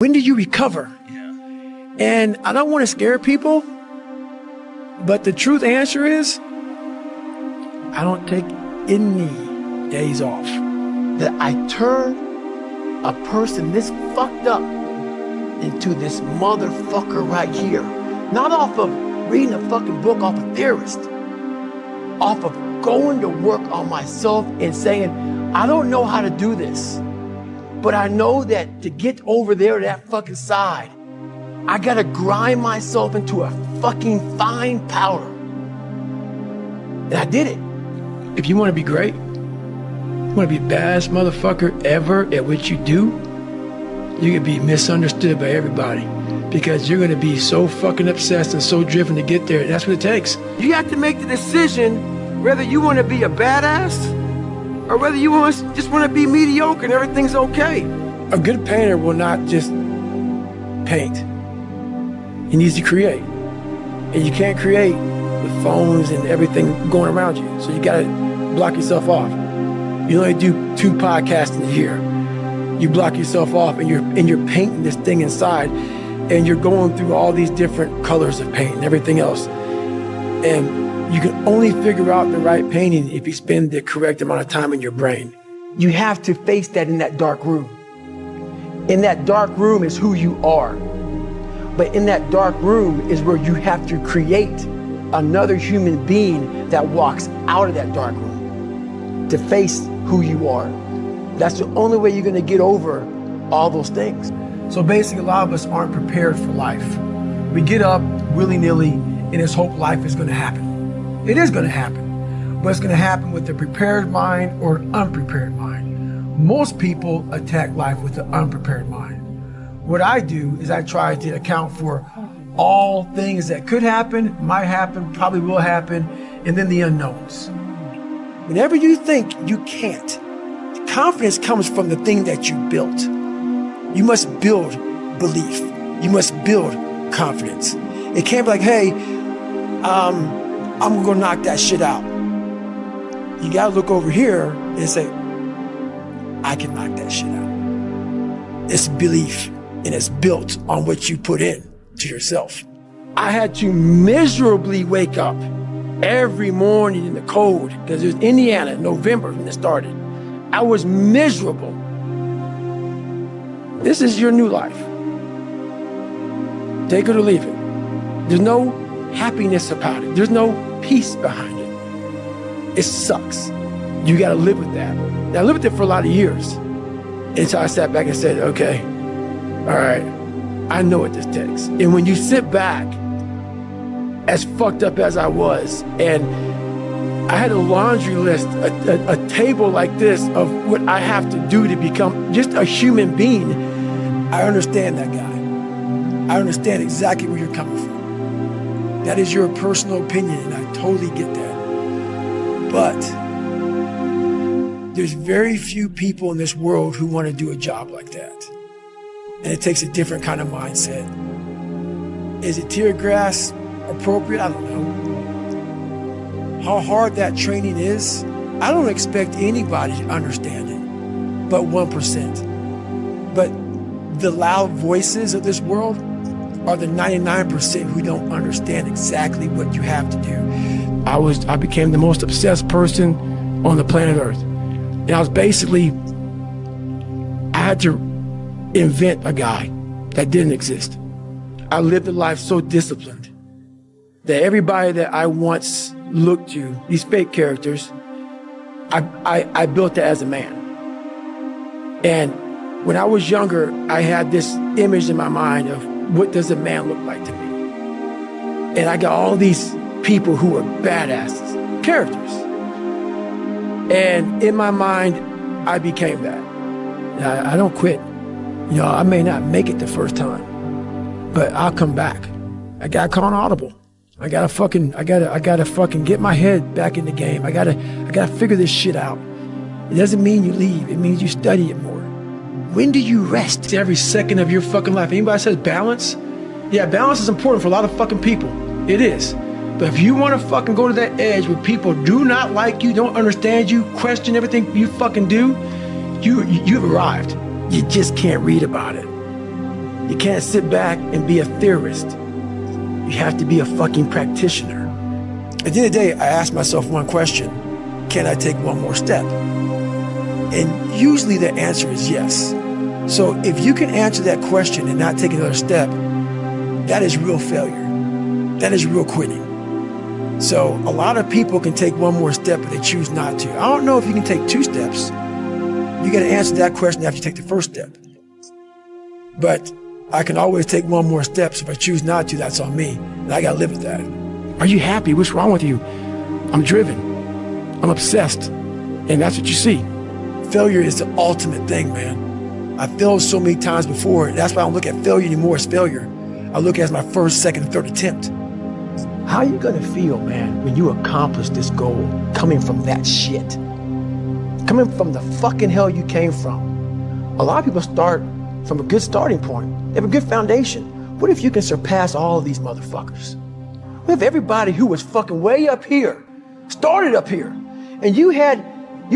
when do you recover? And I don't want to scare people, but the truth answer is, I don't take any days off. That I turn a person this fucked up into this motherfucker right here. Not off of reading a fucking book off a theorist. Off of going to work on myself and saying, I don't know how to do this, but I know that to get over there to that fucking side, I gotta grind myself into a fucking fine powder. And I did it. If you want to be great, you want to be the baddest motherfucker ever at what you do, you're going to be misunderstood by everybody because you're going to be so fucking obsessed and so driven to get there. That's what it takes. You have to make the decision whether you want to be a badass or whether you just want to be mediocre and everything's okay. A good painter will not just paint. He needs to create. And you can't create with phones and everything going around you. So you got to block yourself off. You only do 2 podcasts in a year. You block yourself off and you're painting this thing inside and you're going through all these different colors of paint and everything else. And you can only figure out the right painting if you spend the correct amount of time in your brain. You have to face that in that dark room. In that dark room is who you are. But in that dark room is where you have to create another human being that walks out of that dark room to face who you are. That's the only way you're gonna get over all those things. So basically, a lot of us aren't prepared for life. We get up willy-nilly and just hope life is gonna happen. It is gonna happen, but it's gonna happen with a prepared mind or an unprepared mind. Most people attack life with an unprepared mind. What I do is I try to account for all things that could happen, might happen, probably will happen, and then the unknowns. Whenever you think you can't, confidence comes from the thing that you built. You must build belief. You must build confidence. It can't be like, hey, I'm gonna knock that shit out. You gotta look over here and say, I can knock that shit out. It's belief, and it's built on what you put in to yourself. I had to miserably wake up every morning in the cold, because it was Indiana, November when it started. I was miserable. This is your new life. Take it or leave it. There's no happiness about it. There's no peace behind it. It sucks. You gotta live with that. And I lived with it for a lot of years until I sat back and said, okay, all right, I know what this takes. And when you sit back, as fucked up as I was, and I had a laundry list, a table like this of what I have to do to become just a human being, I understand that guy. I understand exactly where you're coming from. That is your personal opinion, and I totally get that. But there's very few people in this world who want to do a job like that. And it takes a different kind of mindset. Is it tear gas appropriate? I don't know. How hard that training is, I don't expect anybody to understand it, but 1%. But the loud voices of this world are the 99% who don't understand exactly what you have to do. I became the most obsessed person on the planet Earth. And I was basically, I had to invent a guy that didn't exist. I lived a life so disciplined that everybody that I once looked to, these fake characters, I built that as a man. And when I was younger, I had this image in my mind of what does a man look like to me? And I got all these people who were badasses, characters. And in my mind, I became that. I don't quit. You know, I may not make it the first time, but I'll come back. I gotta call an audible. I gotta fucking get my head back in the game. I gotta figure this shit out. It doesn't mean you leave. It means you study it more. When do you rest? Every second of your fucking life. Anybody says balance? Yeah, balance is important for a lot of fucking people. It is. But if you want to fucking go to that edge where people do not like you, don't understand you, question everything you fucking do, you've arrived. You just can't read about it. You can't sit back and be a theorist. You have to be a fucking practitioner. At the end of the day, I ask myself one question: can I take one more step? And usually the answer is yes. So if you can answer that question and not take another step, that is real failure. That is real quitting. So a lot of people can take one more step, but they choose not to. I don't know if you can take 2 steps. You got to answer that question after you take the first step. But I can always take one more step. So if I choose not to, that's on me. And I got to live with that. Are you happy? What's wrong with you? I'm driven. I'm obsessed. And that's what you see. Failure is the ultimate thing, man. I failed so many times before. That's why I don't look at failure anymore as failure. I look at it as my first, second, and third attempt. How are you gonna feel, man, when you accomplish this goal coming from that shit? Coming from the fucking hell you came from. A lot of people start from a good starting point. They have a good foundation. What if you can surpass all of these motherfuckers? What if everybody who was fucking way up here started up here, and you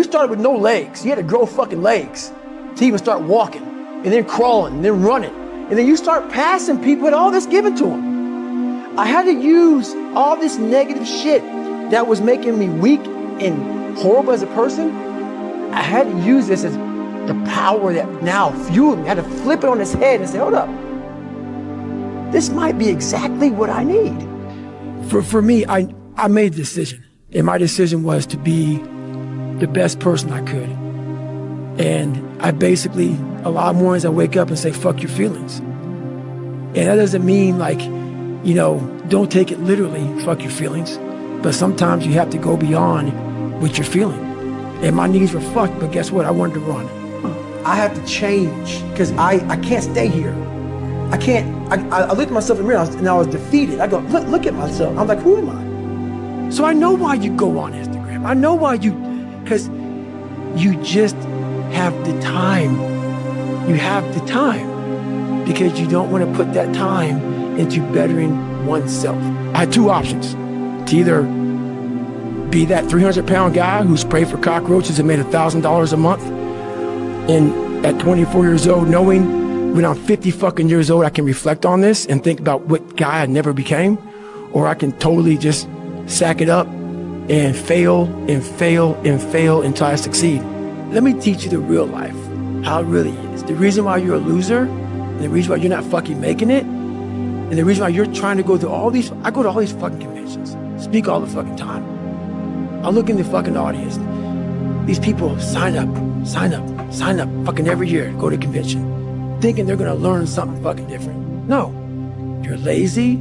started with no legs. You had to grow fucking legs to even start walking, and then crawling, and then running. And then you start passing people with all this given to them. I had to use all this negative shit that was making me weak and horrible as a person. I had to use this as the power that now fueled me. I had to flip it on its head and say, hold up. This might be exactly what I need. For me, I made a decision. And my decision was to be the best person I could. And I basically, a lot of mornings I wake up and say, fuck your feelings. And that doesn't mean like, you know, don't take it literally, fuck your feelings. But sometimes you have to go beyond what you're feeling. And my knees were fucked, but guess what? I wanted to run. I have to change because I can't stay here. I can't, I looked at myself in the mirror and I was defeated. I go, look at myself. I'm like, who am I? So I know why you go on Instagram. I know why because you just have the time. You have the time because you don't want to put that time into bettering oneself. I had 2 options: to either be that 300-pound guy who sprayed for cockroaches and made $1,000 a month, and at 24 years old, knowing when I'm 50 fucking years old, I can reflect on this and think about what guy I never became, or I can totally just sack it up and fail and fail and fail until I succeed. Let me teach you the real life, how it really is. The reason why you're a loser, and the reason why you're not fucking making it, and the reason why you're trying to go to all these, I go to all these fucking conventions, speak all the fucking time. I look in the fucking audience. These people sign up fucking every year, go to convention, thinking they're gonna learn something fucking different. No, you're lazy.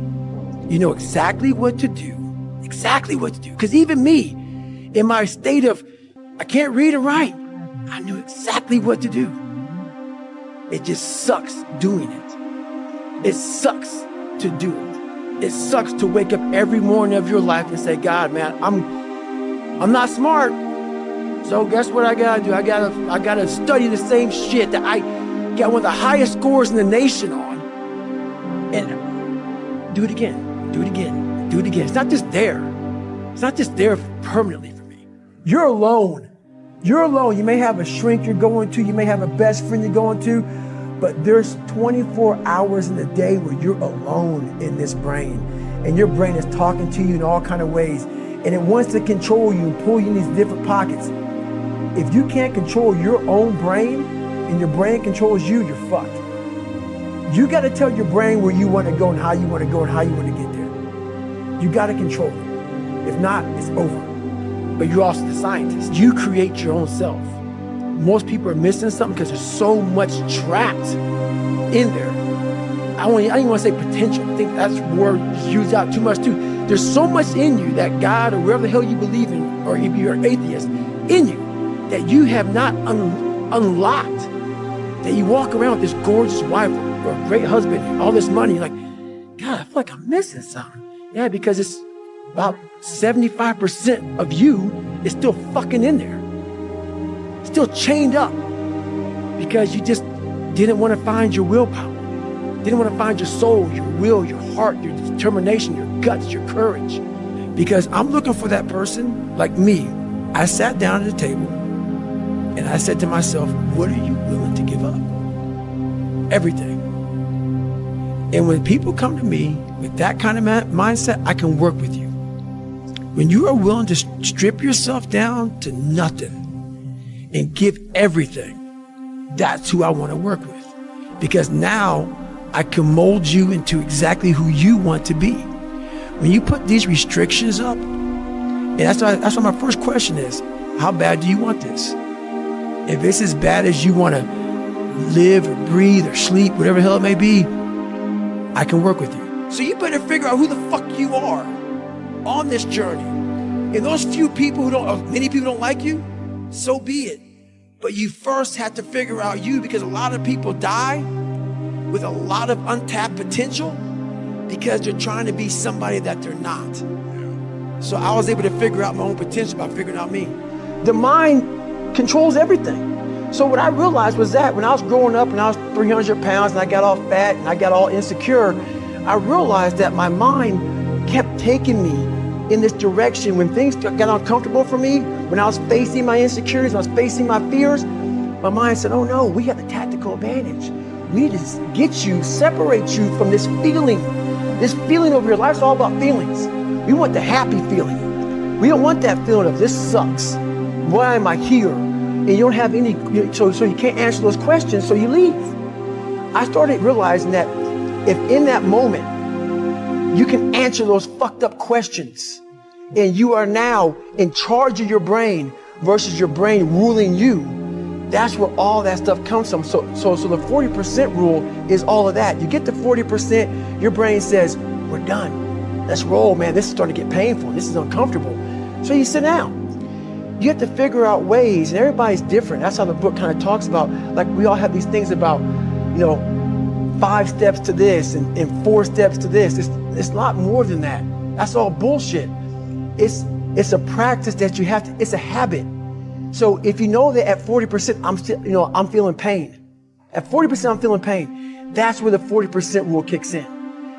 You know exactly what to do. Exactly what to do. Because even me, in my state of, I can't read and write, I knew exactly what to do. It just sucks doing it. It sucks to do it. It sucks to wake up every morning of your life and say, God, man, I'm not smart. So guess what I gotta do? I gotta study the same shit that I got one of the highest scores in the nation on. And do it again, do it again, do it again. It's not just there. It's not just there permanently for me. You're alone. You're alone. You may have a shrink you're going to, you may have a best friend you're going to, but there's 24 hours in the day where you're alone in this brain. And your brain is talking to you in all kinds of ways. And it wants to control you and pull you in these different pockets. If you can't control your own brain and your brain controls you, you're fucked. You got to tell your brain where you want to go and how you want to go and how you want to get there. You got to control it. If not, it's over. But you're also the scientist. You create your own self. Most people are missing something because there's so much trapped in there. I don't even want to say potential. I think that's a word used out too much too. There's so much in you that God or wherever the hell you believe in, or if you're an atheist, in you that you have not unlocked. That you walk around with this gorgeous wife or a great husband, all this money, like, God, I feel like I'm missing something. Yeah, because it's about 75% of you is still fucking in there. Still chained up because you just didn't want to find your willpower, didn't want to find your soul, your will, your heart, your determination, your guts, your courage. Because I'm looking for that person like me. I sat down at the table and I said to myself, what are you willing to give up? Everything. And when people come to me with that kind of mindset, I can work with you. When you are willing to strip yourself down to nothing and give everything, that's who I want to work with. Because now I can mold you into exactly who you want to be. When you put these restrictions up, and that's why my first question is, how bad do you want this? If it's as bad as you want to live or breathe or sleep, whatever the hell it may be, I can work with you. So you better figure out who the fuck you are on this journey. And those few people many people don't like you, so be it. But you first have to figure out you, because a lot of people die with a lot of untapped potential because they're trying to be somebody that they're not. So I was able to figure out my own potential by figuring out me. The mind controls everything. So what I realized was that when I was growing up and I was 300 pounds and I got all fat and I got all insecure, I realized that my mind kept taking me in this direction. When things got uncomfortable for me, when I was facing my insecurities, when I was facing my fears, my mind said, oh no, we have the tactical advantage. We need to get you, separate you from this feeling over your life. It's all about feelings. We want the happy feeling. We don't want that feeling of this sucks. Why am I here? And you don't have any, so you can't answer those questions, so you leave. I started realizing that if in that moment, you can answer those fucked up questions, and you are now in charge of your brain versus your brain ruling you, that's where all that stuff comes from. So the 40% rule is all of that. You get to 40%, your brain says, we're done. Let's roll, man. This is starting to get painful. This is uncomfortable. So you sit down. You have to figure out ways, and everybody's different. That's how the book kind of talks about, like we all have these things about, 5 steps to this and 4 steps to this. It's a lot more than that. That's all bullshit. It's a practice that you have to, it's a habit. So if you know that at 40%, I'm feeling pain. At 40%, I'm feeling pain. That's where the 40% rule kicks in.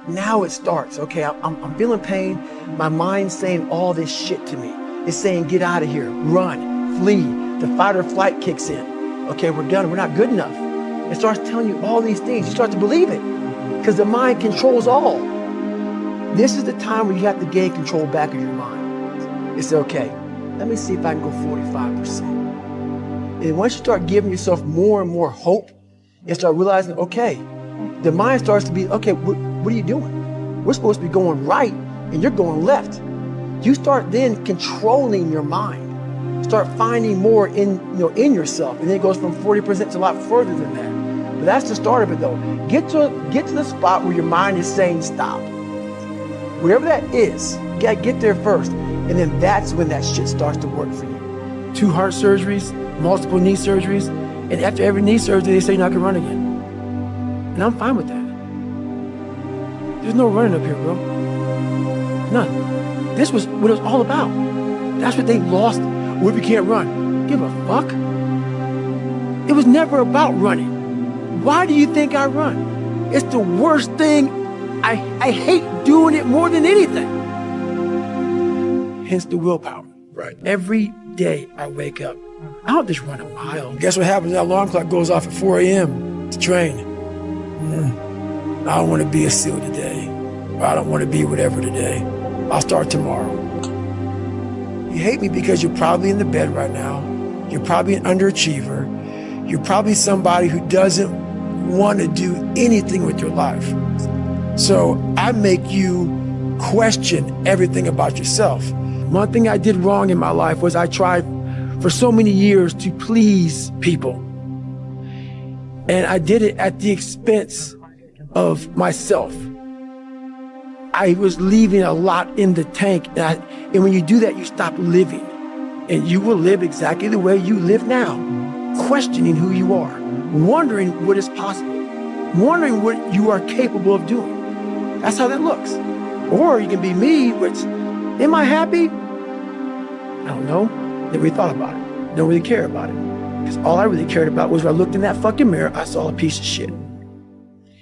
Now it starts. Okay, I'm feeling pain. My mind's saying all this shit to me. It's saying, get out of here, run, flee. The fight or flight kicks in. Okay, we're done. We're not good enough. It starts telling you all these things. You start to believe it because the mind controls all. This is the time where you have to gain control back of your mind. It's okay. Let me see if I can go 45%. And once you start giving yourself more and more hope and start realizing, okay, the mind starts to be, okay, what are you doing? We're supposed to be going right and you're going left. You start then controlling your mind. Start finding more in yourself. And then it goes from 40% to a lot further than that. But that's the start of it though. Get to the spot where your mind is saying stop. Whatever that is, you gotta get there first. And then that's when that shit starts to work for you. 2 heart surgeries, multiple knee surgeries, and after every knee surgery, they say you're not gonna run again. And I'm fine with that. There's no running up here, bro. None. This was what it was all about. That's what they lost. What if you can't run? Give a fuck. It was never about running. Why do you think I run? It's the worst thing. I hate doing it more than anything. Hence the willpower. Right. Every day I wake up, I don't just run a mile. Guess what happens? That alarm clock goes off at 4 a.m. to train. I don't want to be a SEAL today. Or I don't want to be whatever today. I'll start tomorrow. You hate me because you're probably in the bed right now. You're probably an underachiever. You're probably somebody who doesn't want to do anything with your life. So I make you question everything about yourself. One thing I did wrong in my life was I tried for so many years to please people. And I did it at the expense of myself. I was leaving a lot in the tank. And when you do that, you stop living. And you will live exactly the way you live now, questioning who you are, wondering what is possible, wondering what you are capable of doing. That's how that looks. Or you can be me, which, am I happy? I don't know. Never really thought about it. Don't really care about it. Because all I really cared about was when I looked in that fucking mirror, I saw a piece of shit.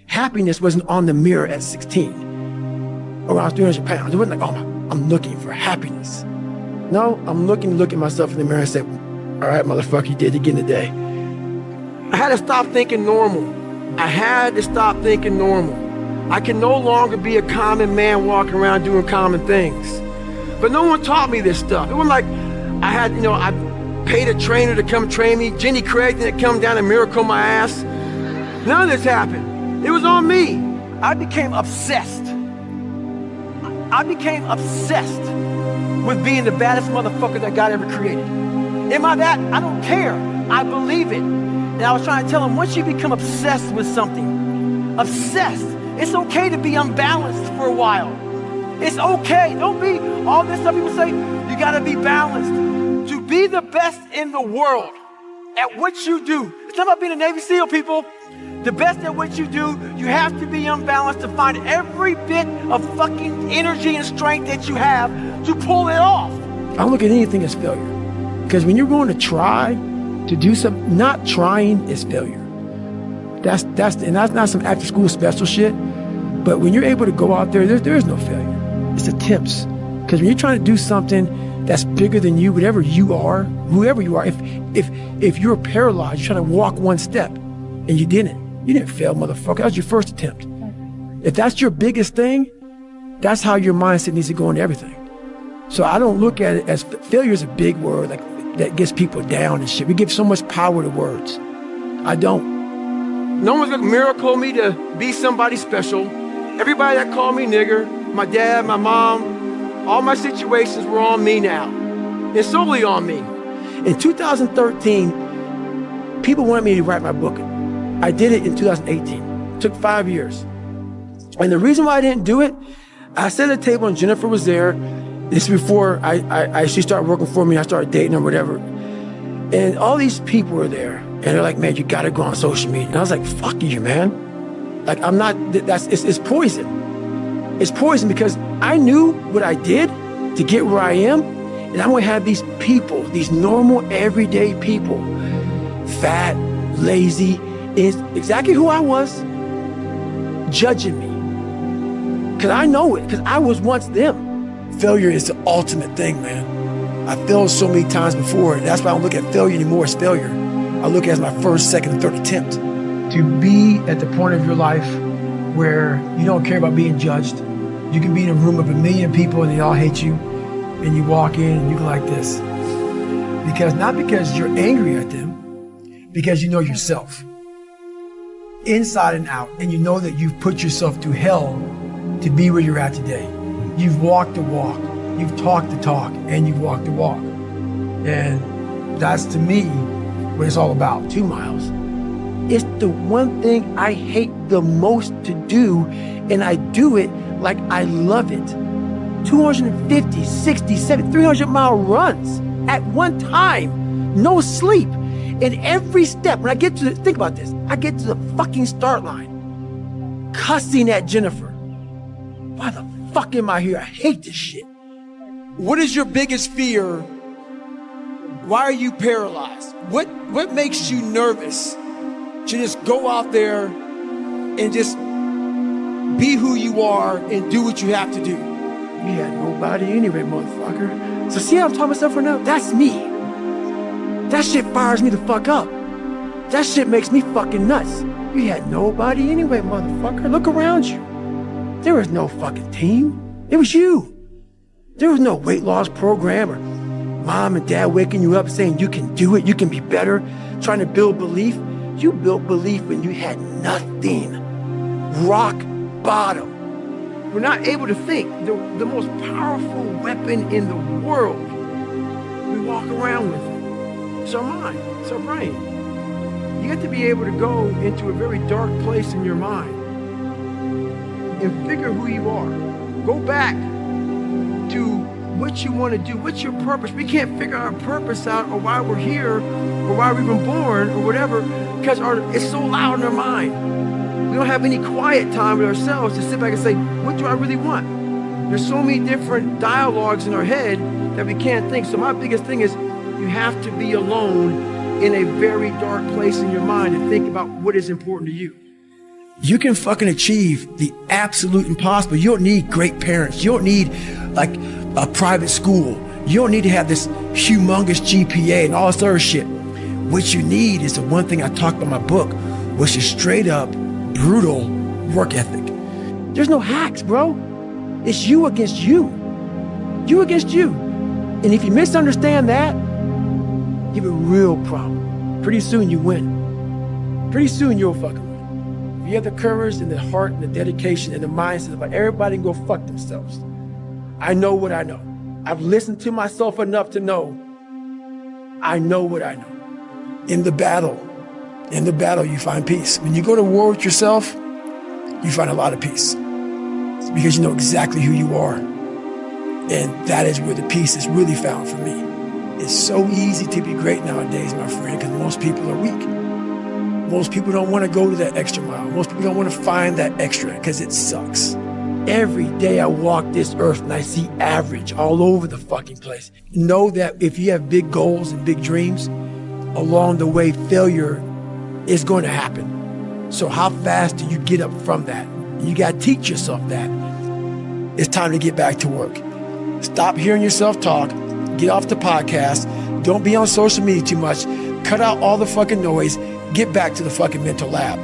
Happiness wasn't on the mirror at 16. Or when I was 300 pounds. It wasn't like, oh, I'm looking for happiness. No, I'm looking to look at myself in the mirror and say, all right, motherfucker, you did it again today. I had to stop thinking normal. I had to stop thinking normal. I can no longer be a common man walking around doing common things. But no one taught me this stuff. It wasn't like I had, I paid a trainer to come train me. Jenny Craig didn't come down and miracle my ass. None of this happened. It was on me. I became obsessed. I became obsessed with being the baddest motherfucker that God ever created. Am I that? I don't care. I believe it. And I was trying to tell him, once you become obsessed with something, obsessed, it's okay to be unbalanced for a while. It's okay. Don't be all this stuff people say, you gotta be balanced. To be the best in the world at what you do. It's not about being a Navy SEAL, people. The best at what you do, you have to be unbalanced to find every bit of fucking energy and strength that you have to pull it off. I don't look at anything as failure. Because when you're going to try to do something, not trying is failure. That's not some after school special shit. But when you're able to go out there is no failure. It's attempts. Because when you're trying to do something that's bigger than you, whatever you are, whoever you are, if you're paralyzed, you're trying to walk one step and you didn't fail, motherfucker. That was your first attempt. If that's your biggest thing, that's how your mindset needs to go into everything. So I don't look at it as failure is a big word like that gets people down and shit. We give so much power to words. I don't. No one's gonna miracle me to be somebody special. Everybody that called me nigger, my dad, my mom, all my situations were on me now. It's solely on me. In 2013, people wanted me to write my book. I did it in 2018. It took 5 years. And the reason why I didn't do it, I sat at a table and Jennifer was there. This is before she started working for me. I started dating her, whatever. And all these people were there. And they're like, man, you gotta go on social media. And I was like, fuck you, man. Like, I'm not, it's poison. It's poison because I knew what I did to get where I am. And I'm gonna have these people, these normal, everyday people, fat, lazy, is exactly who I was, judging me. Because I know it, because I was once them. Failure is the ultimate thing, man. I failed so many times before, and that's why I don't look at failure anymore as failure. I look at it as my first, second, and third attempt. To be at the point of your life where you don't care about being judged. You can be in a room of 1 million people and they all hate you, and you walk in and you go like this. Not because you're angry at them, because you know yourself. Inside and out, and you know that you've put yourself through hell to be where you're at today. You've walked the walk, you've talked the talk, and you've walked the walk. And that's, to me, what it's all about. 2 miles. It's the one thing I hate the most to do, and I do it like I love it. 250, 60, 70, 300-mile runs at one time, no sleep. And every step, when I get to think about this, I get to the fucking start line, cussing at Jennifer. Why the fuck am I here? I hate this shit. What is your biggest fear? Why are you paralyzed? What makes you nervous to just go out there and just be who you are and do what you have to do? You had nobody anyway, motherfucker. So see how I'm talking myself right now? That's me. That shit fires me the fuck up. That shit makes me fucking nuts. You had nobody anyway, motherfucker. Look around you. There was no fucking team. It was you. There was no weight loss program or mom and dad waking you up saying you can do it, you can be better, trying to build belief. You built belief when you had nothing. Rock bottom. We're not able to think. The most powerful weapon in the world, we walk around with it. It's our mind, it's our brain. You have to be able to go into a very dark place in your mind and figure who you are. Go back to what you want to do, what's your purpose. We can't figure our purpose out or why we're here or why we've been born or whatever because it's so loud in our mind. We don't have any quiet time with ourselves to sit back and say, what do I really want? There's so many different dialogues in our head that we can't think. So my biggest thing is you have to be alone in a very dark place in your mind and think about what is important to you. You can fucking achieve the absolute impossible. You don't need great parents. You don't need like a private school. You don't need to have this humongous GPA and all this other shit. What you need is the one thing I talked about in my book, which is straight up brutal work ethic. There's no hacks, bro. It's you against you. You against you. And if you misunderstand that, you have a real problem. Pretty soon you win. Pretty soon you'll fucking win. If you have the courage and the heart and the dedication and the mindset about everybody can go fuck themselves. I know what I know. I've listened to myself enough to know I know what I know. In the battle, you find peace. When you go to war with yourself, you find a lot of peace. It's because you know exactly who you are. And that is where the peace is really found for me. It's so easy to be great nowadays, my friend, because most people are weak. Most people don't want to go to that extra mile. Most people don't want to find that extra because it sucks. Every day I walk this earth and I see average all over the fucking place. Know that if you have big goals and big dreams, along the way, failure is going to happen. So how fast do you get up from that? You got to teach yourself that. It's time to get back to work. Stop hearing yourself talk. Get off the podcast. Don't be on social media too much. Cut out all the fucking noise. Get back to the fucking mental lab.